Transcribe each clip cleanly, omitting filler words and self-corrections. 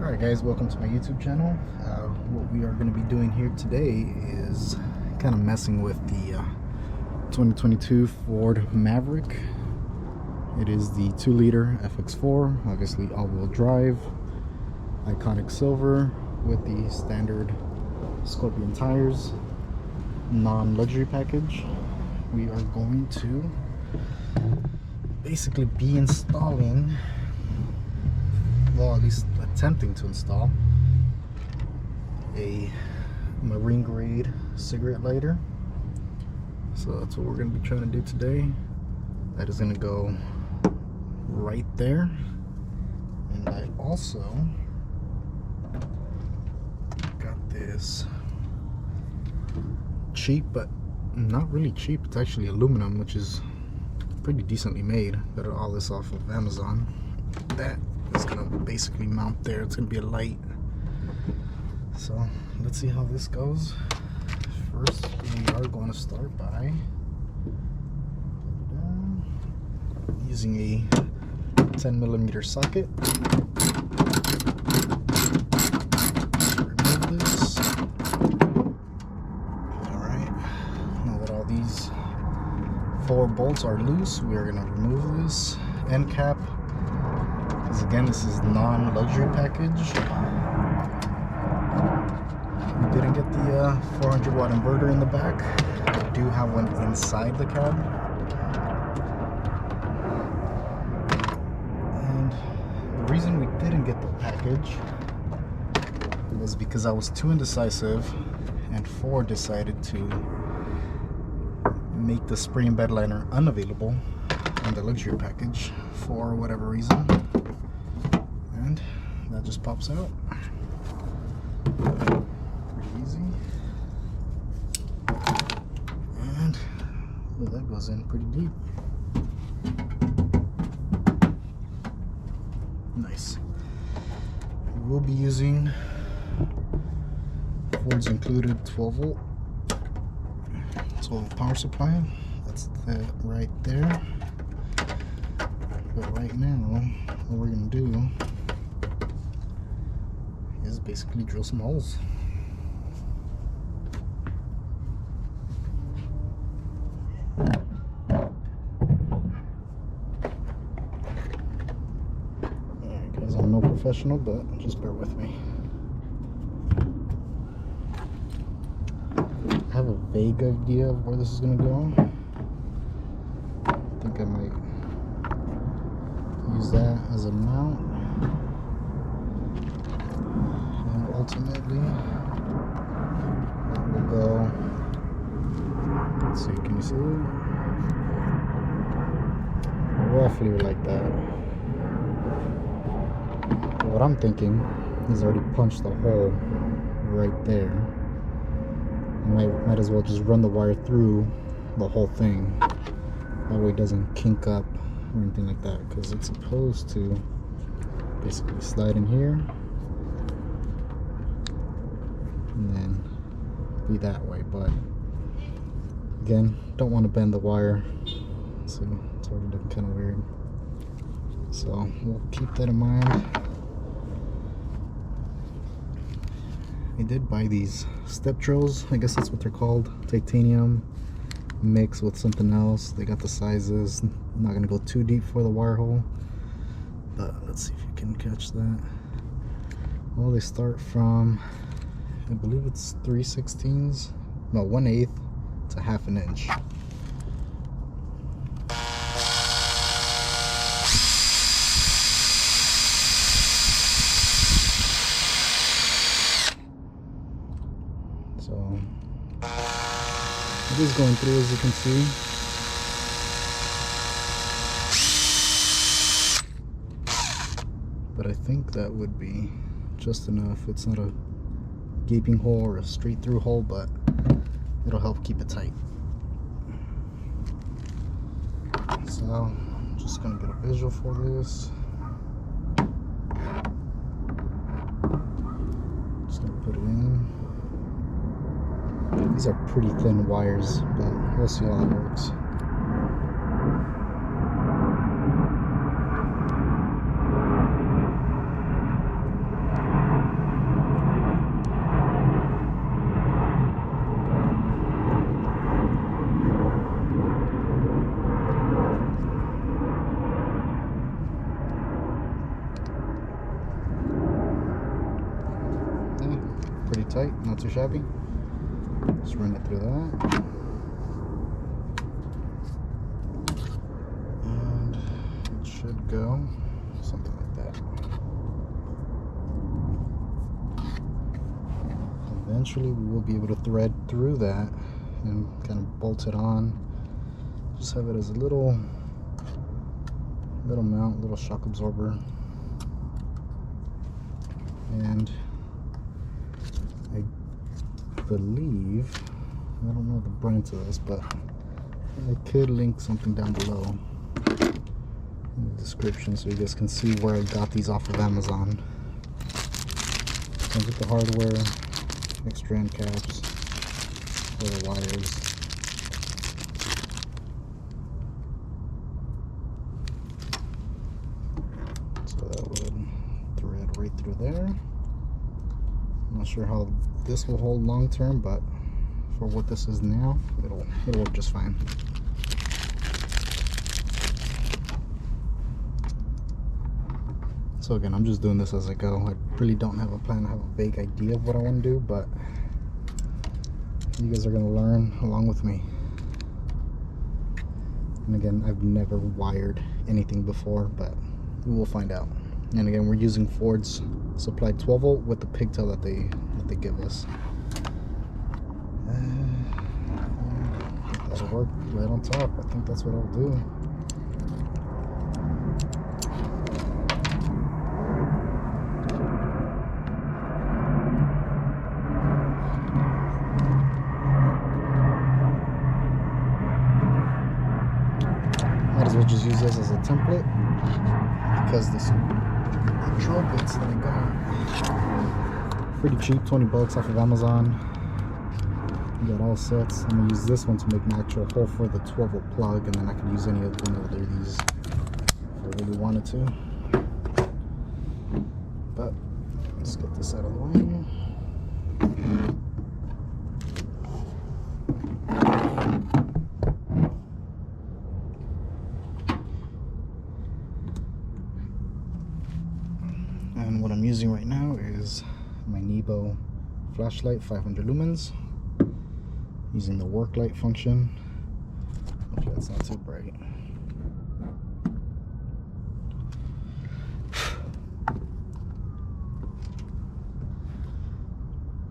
Alright guys, welcome to my YouTube channel. What we are going to be doing here today is kind of messing with the 2022 Ford Maverick. It is the 2-liter FX4, obviously all-wheel drive, iconic silver with the standard Scorpion tires, non-luxury package. We are going to basically be installing, well, at least attempting to install a marine grade cigarette lighter. So that's what we're going to be trying to do today. That is going to go right there. And I also got this cheap, but not really cheap, it's actually aluminum, which is pretty decently made. Got all this off of Amazon. That is gonna basically mount there. It's gonna be a light. So let's see how this goes. First, we are going to start by using a 10mm socket. Remove this. Alright, now that all these 4 bolts are loose, we are going to remove this end cap. Because again, this is non-luxury package. We didn't get the 400 watt inverter in the back. I do have one inside the cab. And the reason we didn't get the package was because I was too indecisive, and Ford decided to make the spray and bed liner unavailable on the luxury package for whatever reason. And that just pops out. Pretty easy. And oh, that goes in pretty deep. Nice. We will be using Ford's included 12 volt power supply. That's that right there. But right now, what we're going to do is basically drill some holes. Alright guys, I'm no professional, but just bear with me. I have a vague idea of where this is going to go. I think I might use that as a mount, and ultimately it will go, let's see, can you see it? Roughly like that. But what I'm thinking is I already punched the hole right there. I might as well just run the wire through the whole thing. That way it doesn't kink up or anything like that, because it's supposed to basically slide in here and then be that way. But again, don't want to bend the wire, so it's already looking kind of weird. So we'll keep that in mind. I did buy these step drills, I guess that's what they're called, titanium mixed with something else. They got the sizes. I'm not going to go too deep for the wire hole, but let's see if you can catch that. Well, they start from, I believe it's 3/16, no, 1/8 to 1/2 inch. So it is going through, as you can see. But I think that would be just enough. It's not a gaping hole or a straight through hole, but it'll help keep it tight. So I'm just gonna get a visual for this. Just gonna put it in. These are pretty thin wires, but we'll see how that works. tight, not too shabby. Just run it through that. And it should go something like that. Eventually we will be able to thread through that and kind of bolt it on. Just have it as a little mount, little shock absorber. And I believe, I don't know the brand to this, but I could link something down below in the description so you guys can see where I got these off of Amazon. Comes with the hardware, extra end caps, little wires. So that would thread right through there. I'm not sure how this will hold long term, but for what this is now, it'll work just fine. So again, I'm just doing this as I go. I really don't have a plan. I have a vague idea of what I want to do, but you guys are going to learn along with me. And again, I've never wired anything before, but we will find out. And again, we're using Ford's supplied 12 volt with the pigtail that they give us. That'll work right on top. I think that's what I'll do. Might as well just use this as a template, because the drill bits that I got pretty cheap, 20 bucks off of Amazon. You got all sets. I'm gonna use this one to make my actual hole for the 12 volt plug, and then I can use any other one of these if I really wanted to. But let's get this out of the way. And what I'm using right now is my Nebo flashlight, 500 lumens, using the work light function. Hopefully that's not too bright.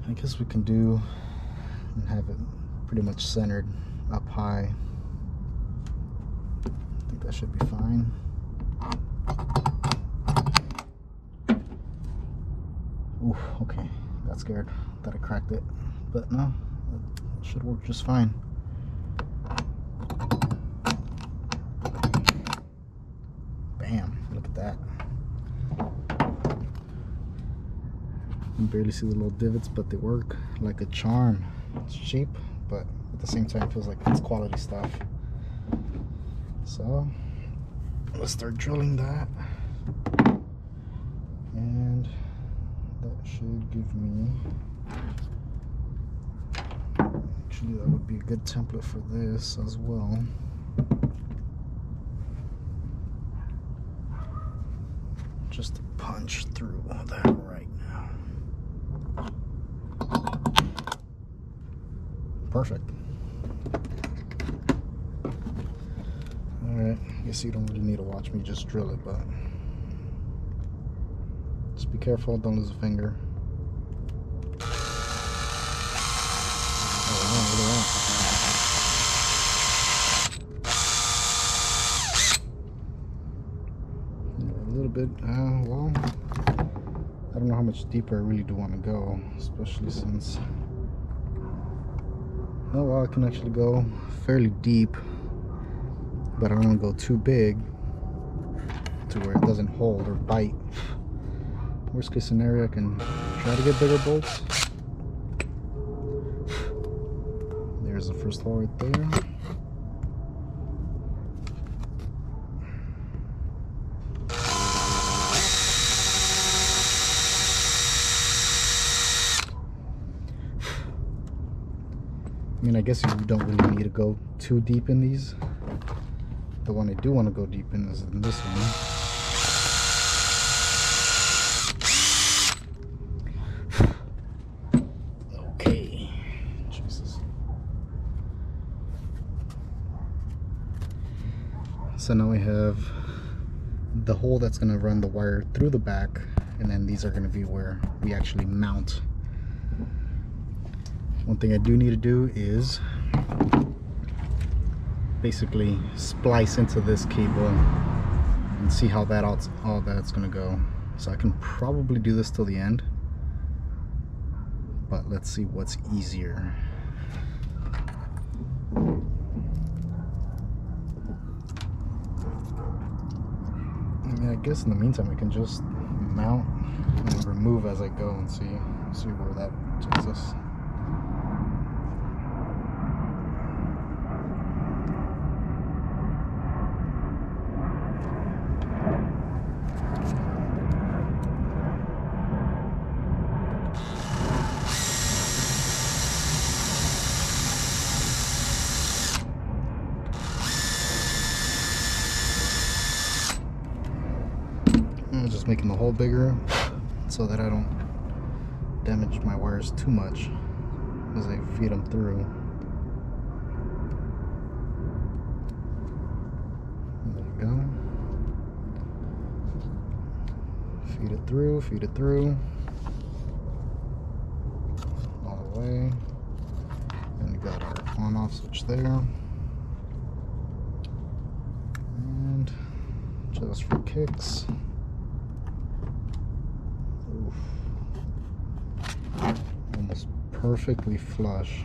I guess we can do and have it pretty much centered up high. I think that should be fine. Ooh, okay, got scared. Thought I cracked it, but no, it should work just fine. Bam, look at that. You can barely see the little divots, but they work like a charm. It's cheap, but at the same time it feels like it's quality stuff. So let's start drilling that, and that should give me, actually that would be a good template for this as well. Just to punch through all that right now. Perfect. Alright, I guess you don't really need to watch me just drill it, but just be careful, don't lose a finger. Oh, look at that. A little bit, well, I don't know how much deeper I really do want to go, especially since, oh well, I can actually go fairly deep, but I don't want to go too big to where it doesn't hold or bite. Worst case scenario, I can try to get bigger bolts. There's the first hole right there. I mean, I guess you don't really need to go too deep in these. The one I do want to go deep in is in this one. So now we have the hole that's going to run the wire through the back, and then these are going to be where we actually mount. One thing I do need to do is basically splice into this cable and see how that all that's going to go. So I can probably do this till the end, but let's see what's easier. I guess in the meantime we can just mount and remove as I go and see where that takes us. I'm just making the hole bigger so that I don't damage my wires too much as I feed them through. There you go. Feed it through all the way. And we got our on-off switch there. And just for kicks. Almost perfectly flush.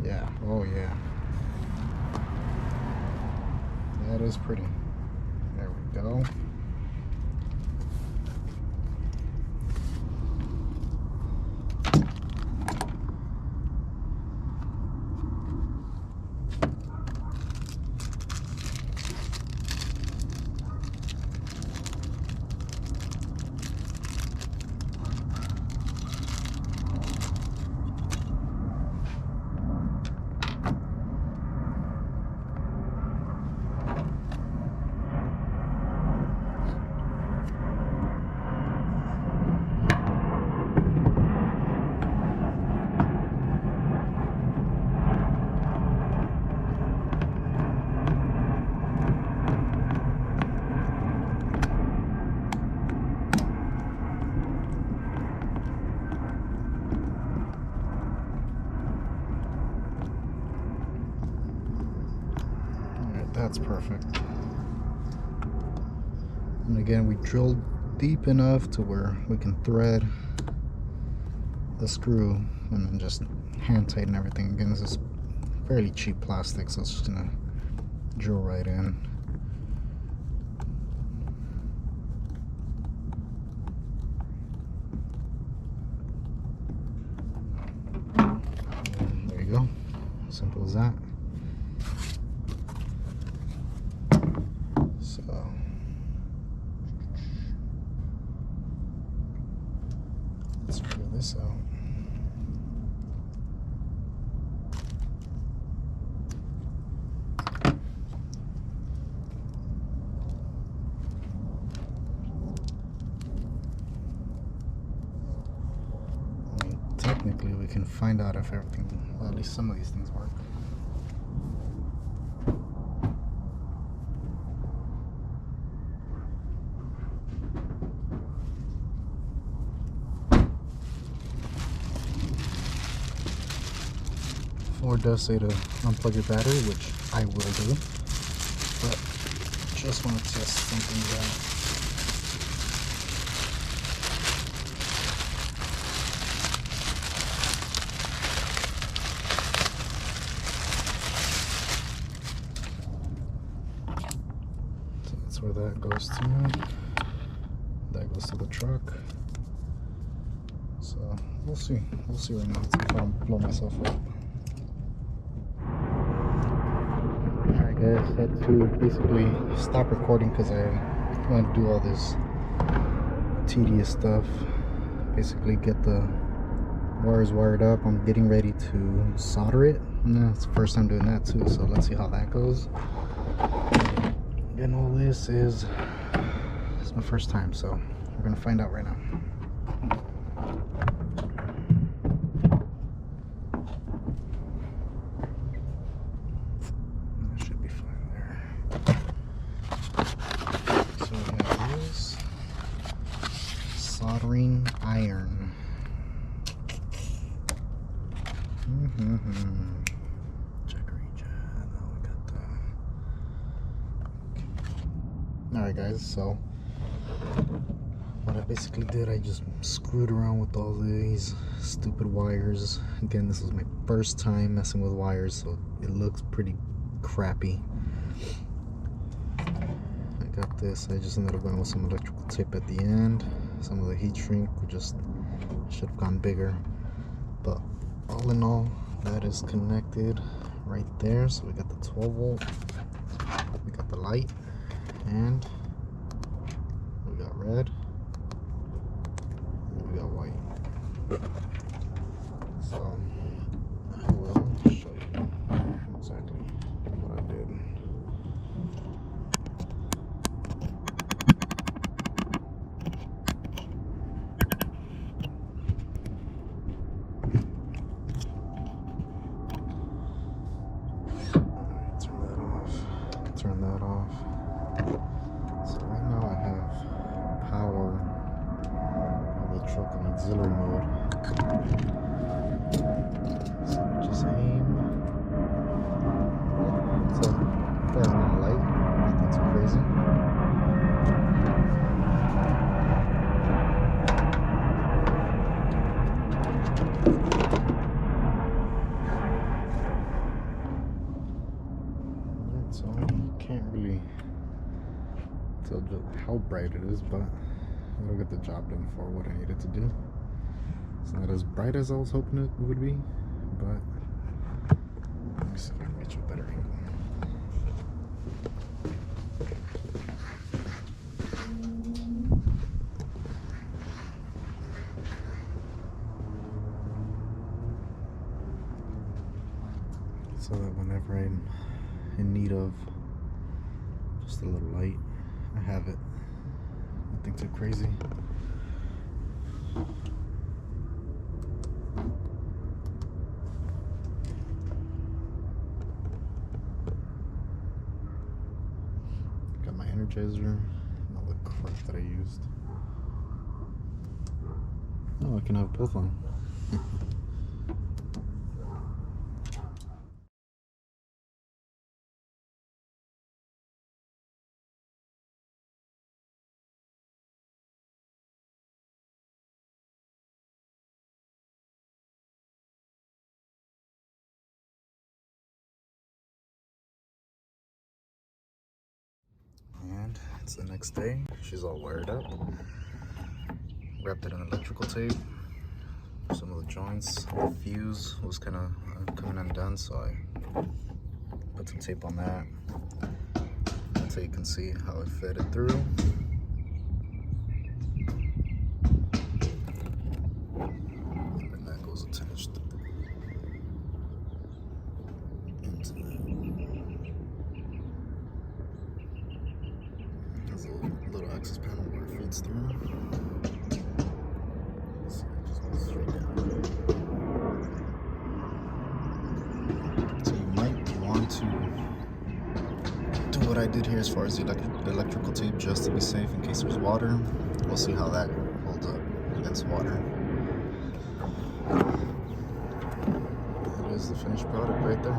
Yeah, oh yeah. That is pretty. There we go. That's perfect. And again, we drilled deep enough to where we can thread the screw and then just hand tighten everything. Again, this is fairly cheap plastic, so it's just gonna drill right in. And there you go. Simple as that. So let's figure this out. I mean, technically we can find out if everything, well, at least some of these things work. Ford does say to unplug your battery, which I will do, but just want to test something out. So that's where that goes to. That goes to the truck. So we'll see right now. Let's see if I don't blow myself up. Guys, had to basically stop recording because I want to do all this tedious stuff. Basically get the wires wired up. I'm getting ready to solder it. And it's the first time doing that too, so let's see how that goes. Again, all this is my first time, so we're gonna find out right now. soldering iron. Alright guys, so what I basically did, I just screwed around with all these stupid wires. Again, this is my first time messing with wires, so it looks pretty crappy. I got this, I just ended up going with some electrical tape at the end. Some of the heat shrink just should have gone bigger, but all in all, that is connected right there. So we got the 12 volt, we got the light, and we got red, and we got white. So I will show you exactly what I did. Turn that off. So right now I have power of the truck on auxiliary mode. So we just aim. It's a fair amount of light, nothing too crazy. So you can't really tell how bright it is, but it'll get the job done for what I needed to do. It's not as bright as I was hoping it would be, but let me see if I can get you a better angle. So that whenever I'm in need of just a little light, I have it. Nothing too crazy. Got my energizer and all the crap that I used. Oh, I can have both on. And it's the next day. She's all wired up. Wrapped it in electrical tape. Some of the joints, the fuse was kind of coming undone, so I put some tape on that so you can see how it fitted through. And then that goes attached into that. There's a little access panel where it feeds through. So it just goes straight down. So you might want to do what I did here as far as the electrical tape, just to be safe in case there's water. We'll see how that holds up against water. That is the finished product right there.